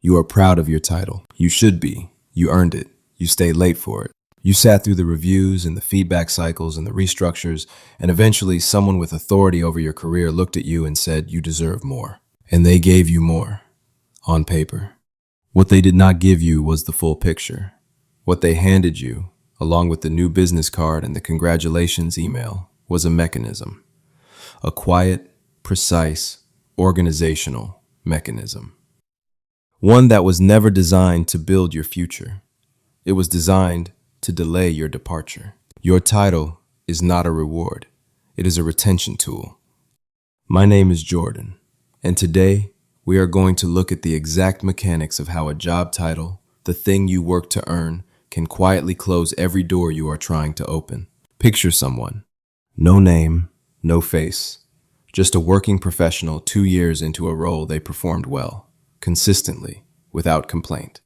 You are proud of your title. You should be. You earned it. You stayed late for it. You sat through the reviews and the feedback cycles and the restructures, and eventually someone with authority over your career looked at you and said you deserve more. And they gave you more. On paper. What they did not give you was the full picture. What they handed you, along with the new business card and the congratulations email, was a mechanism. A quiet, precise, organizational mechanism. One that was never designed to build your future. It was designed to delay your departure. Your title is not a reward. It is a retention tool. My name is Jordan, and today we are going to look at the exact mechanics of how a job title, the thing you work to earn, can quietly close every door you are trying to open. Picture someone. No name, no face. Just a working professional 2 years into a role they performed well, consistently, without complaint.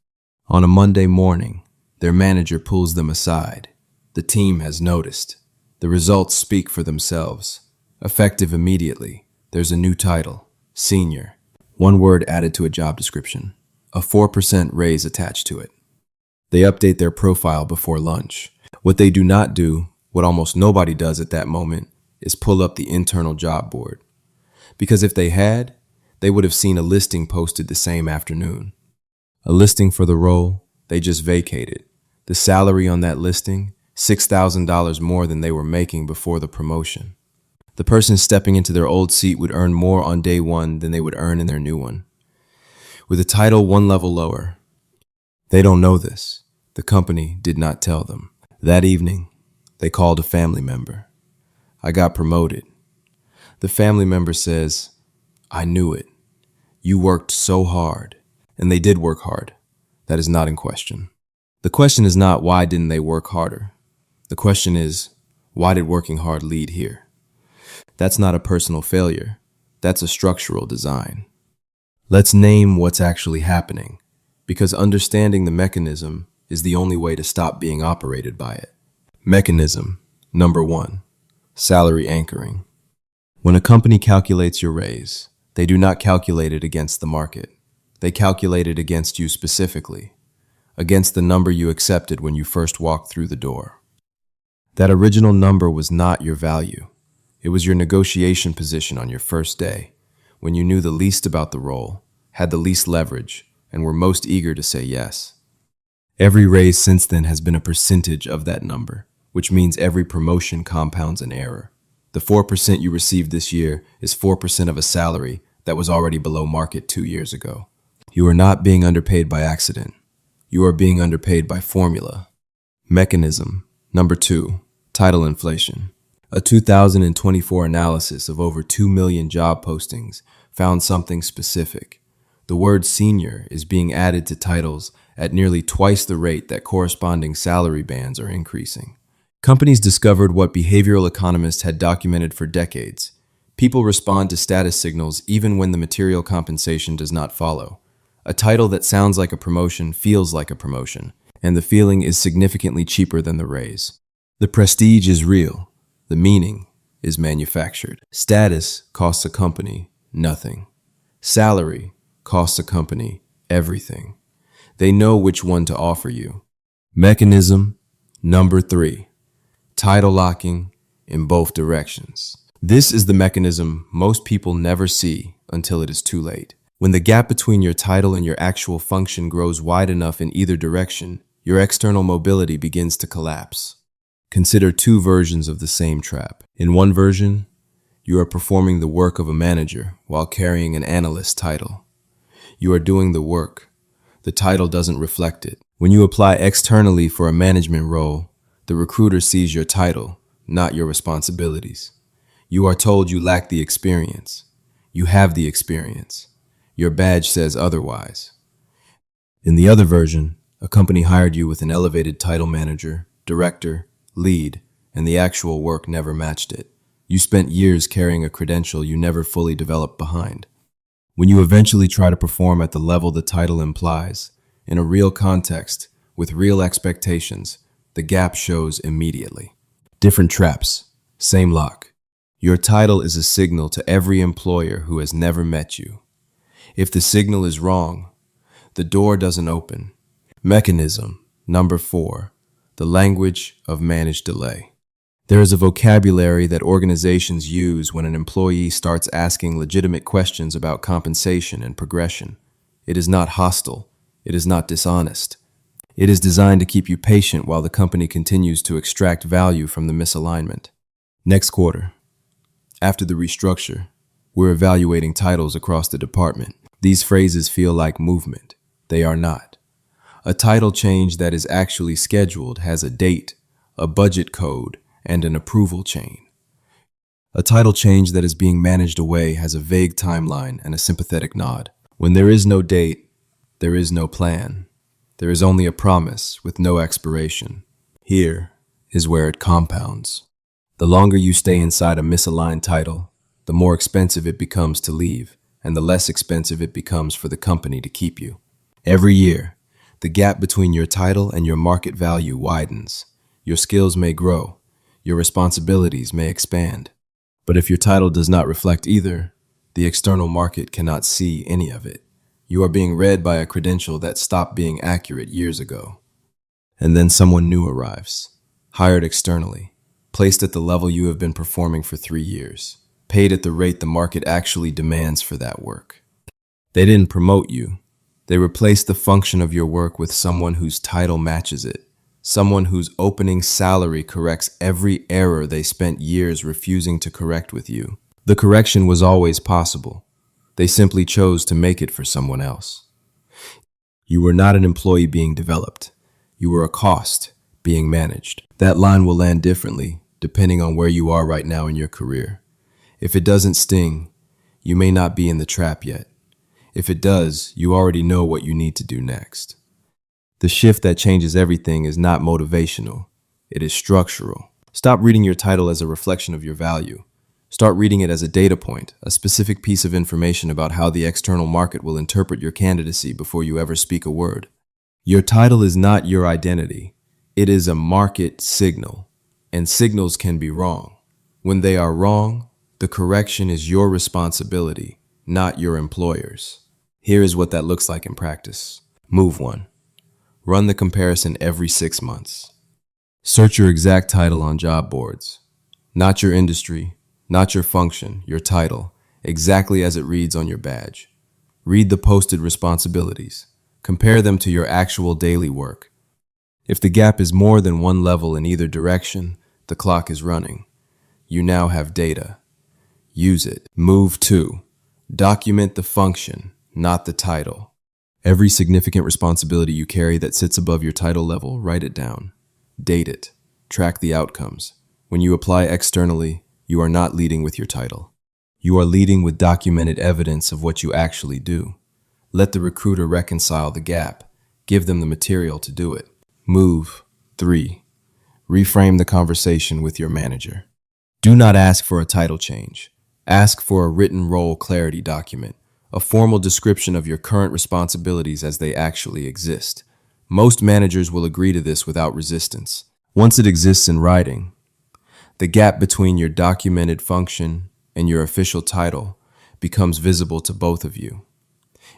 On a Monday morning, their manager pulls them aside. The team has noticed. The results speak for themselves. Effective immediately, there's a new title, senior. One word added to a job description. A 4% raise attached to it. They update their profile before lunch. What they do not do, what almost nobody does at that moment, is pull up the internal job board. Because if they had, they would have seen a listing posted the same afternoon. A listing for the role they just vacated. The salary on that listing, $6,000 more than they were making before the promotion. The person stepping into their old seat would earn more on day one than they would earn in their new one. With a title one level lower. They don't know this. The company did not tell them. That evening, they called a family member. I got promoted. The family member says, I knew it. You worked so hard. And they did work hard. That is not in question. The question is not why didn't they work harder. The question is, why did working hard lead here? That's not a personal failure. That's a structural design. Let's name what's actually happening, because understanding the mechanism is the only way to stop being operated by it. Mechanism, number 1, salary anchoring. When a company calculates your raise, they do not calculate it against the market. They calculate it against you specifically, against the number you accepted when you first walked through the door. That original number was not your value. It was your negotiation position on your first day, when you knew the least about the role, had the least leverage, and were most eager to say yes. Every raise since then has been a percentage of that number, which means every promotion compounds an error. The 4% you received this year is 4% of a salary that was already below market 2 years ago. You are not being underpaid by accident. You are being underpaid by formula. Mechanism, number 2, title inflation. A 2024 analysis of over 2 million job postings found something specific. The word senior is being added to titles at nearly twice the rate that corresponding salary bands are increasing. Companies discovered what behavioral economists had documented for decades. People respond to status signals even when the material compensation does not follow. A title that sounds like a promotion feels like a promotion, and the feeling is significantly cheaper than the raise. The prestige is real. The meaning is manufactured. Status costs a company nothing. Salary costs a company everything. They know which one to offer you. Mechanism, number 3, title locking in both directions. This is the mechanism most people never see until it is too late. When the gap between your title and your actual function grows wide enough in either direction, your external mobility begins to collapse. Consider 2 versions of the same trap. In one version, you are performing the work of a manager while carrying an analyst title. You are doing the work. The title doesn't reflect it. When you apply externally for a management role, the recruiter sees your title, not your responsibilities. You are told you lack the experience. You have the experience. Your badge says otherwise. In the other version, a company hired you with an elevated title manager, director, lead, and the actual work never matched it. You spent years carrying a credential you never fully developed behind. When you eventually try to perform at the level the title implies, in a real context, with real expectations, the gap shows immediately. Different traps, same lock. Your title is a signal to every employer who has never met you. If the signal is wrong, the door doesn't open. Mechanism number 4, the language of managed delay. There is a vocabulary that organizations use when an employee starts asking legitimate questions about compensation and progression. It is not hostile. It is not dishonest. It is designed to keep you patient while the company continues to extract value from the misalignment. Next quarter, after the restructure, we're evaluating titles across the department. These phrases feel like movement. They are not. A title change that is actually scheduled has a date, a budget code, and an approval chain. A title change that is being managed away has a vague timeline and a sympathetic nod. When there is no date, there is no plan. There is only a promise with no expiration. Here is where it compounds. The longer you stay inside a misaligned title, the more expensive it becomes to leave, and the less expensive it becomes for the company to keep you. Every year, the gap between your title and your market value widens. Your skills may grow, your responsibilities may expand. But if your title does not reflect either, the external market cannot see any of it. You are being read by a credential that stopped being accurate years ago. And then someone new arrives, hired externally, placed at the level you have been performing for 3 years, paid at the rate the market actually demands for that work. They didn't promote you. They replaced the function of your work with someone whose title matches it, someone whose opening salary corrects every error they spent years refusing to correct with you. The correction was always possible. They simply chose to make it for someone else. You were not an employee being developed. You were a cost being managed. That line will land differently depending on where you are right now in your career. If it doesn't sting, you may not be in the trap yet. If it does, you already know what you need to do next. The shift that changes everything is not motivational. It is structural. Stop reading your title as a reflection of your value. Start reading it as a data point, a specific piece of information about how the external market will interpret your candidacy before you ever speak a word. Your title is not your identity. It is a market signal, and signals can be wrong. When they are wrong, the correction is your responsibility, not your employer's. Here is what that looks like in practice. Move 1. Run the comparison every 6 months. Search your exact title on job boards. Not your industry, not your function, your title, exactly as it reads on your badge. Read the posted responsibilities. Compare them to your actual daily work. If the gap is more than one level in either direction, the clock is running. You now have data. Use it. Move 2. Document the function, not the title. Every significant responsibility you carry that sits above your title level, write it down. Date it. Track the outcomes. When you apply externally, you are not leading with your title. You are leading with documented evidence of what you actually do. Let the recruiter reconcile the gap. Give them the material to do it. Move 3. Reframe the conversation with your manager. Do not ask for a title change. Ask for a written role clarity document, a formal description of your current responsibilities as they actually exist. Most managers will agree to this without resistance. Once it exists in writing, the gap between your documented function and your official title becomes visible to both of you.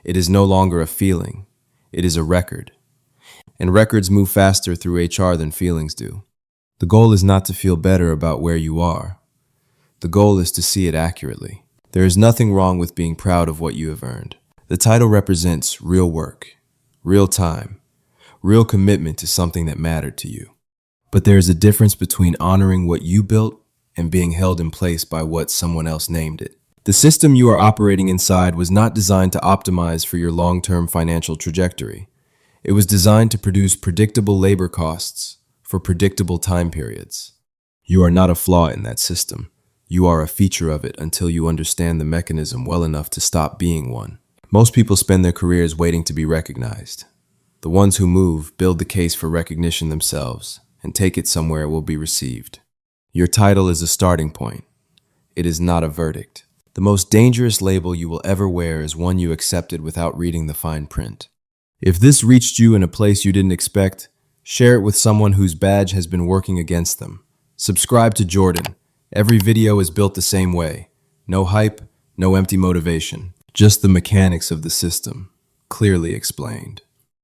It is no longer a feeling, it is a record. And records move faster through HR than feelings do. The goal is not to feel better about where you are. The goal is to see it accurately. There is nothing wrong with being proud of what you have earned. The title represents real work, real time, real commitment to something that mattered to you. But there is a difference between honoring what you built and being held in place by what someone else named it. The system you are operating inside was not designed to optimize for your long-term financial trajectory. It was designed to produce predictable labor costs for predictable time periods. You are not a flaw in that system. You are a feature of it until you understand the mechanism well enough to stop being one. Most people spend their careers waiting to be recognized. The ones who move build the case for recognition themselves and take it somewhere it will be received. Your title is a starting point. It is not a verdict. The most dangerous label you will ever wear is one you accepted without reading the fine print. If this reached you in a place you didn't expect, share it with someone whose badge has been working against them. Subscribe to Jordan. Every video is built the same way. No hype, no empty motivation. Just the mechanics of the system. clearly explained.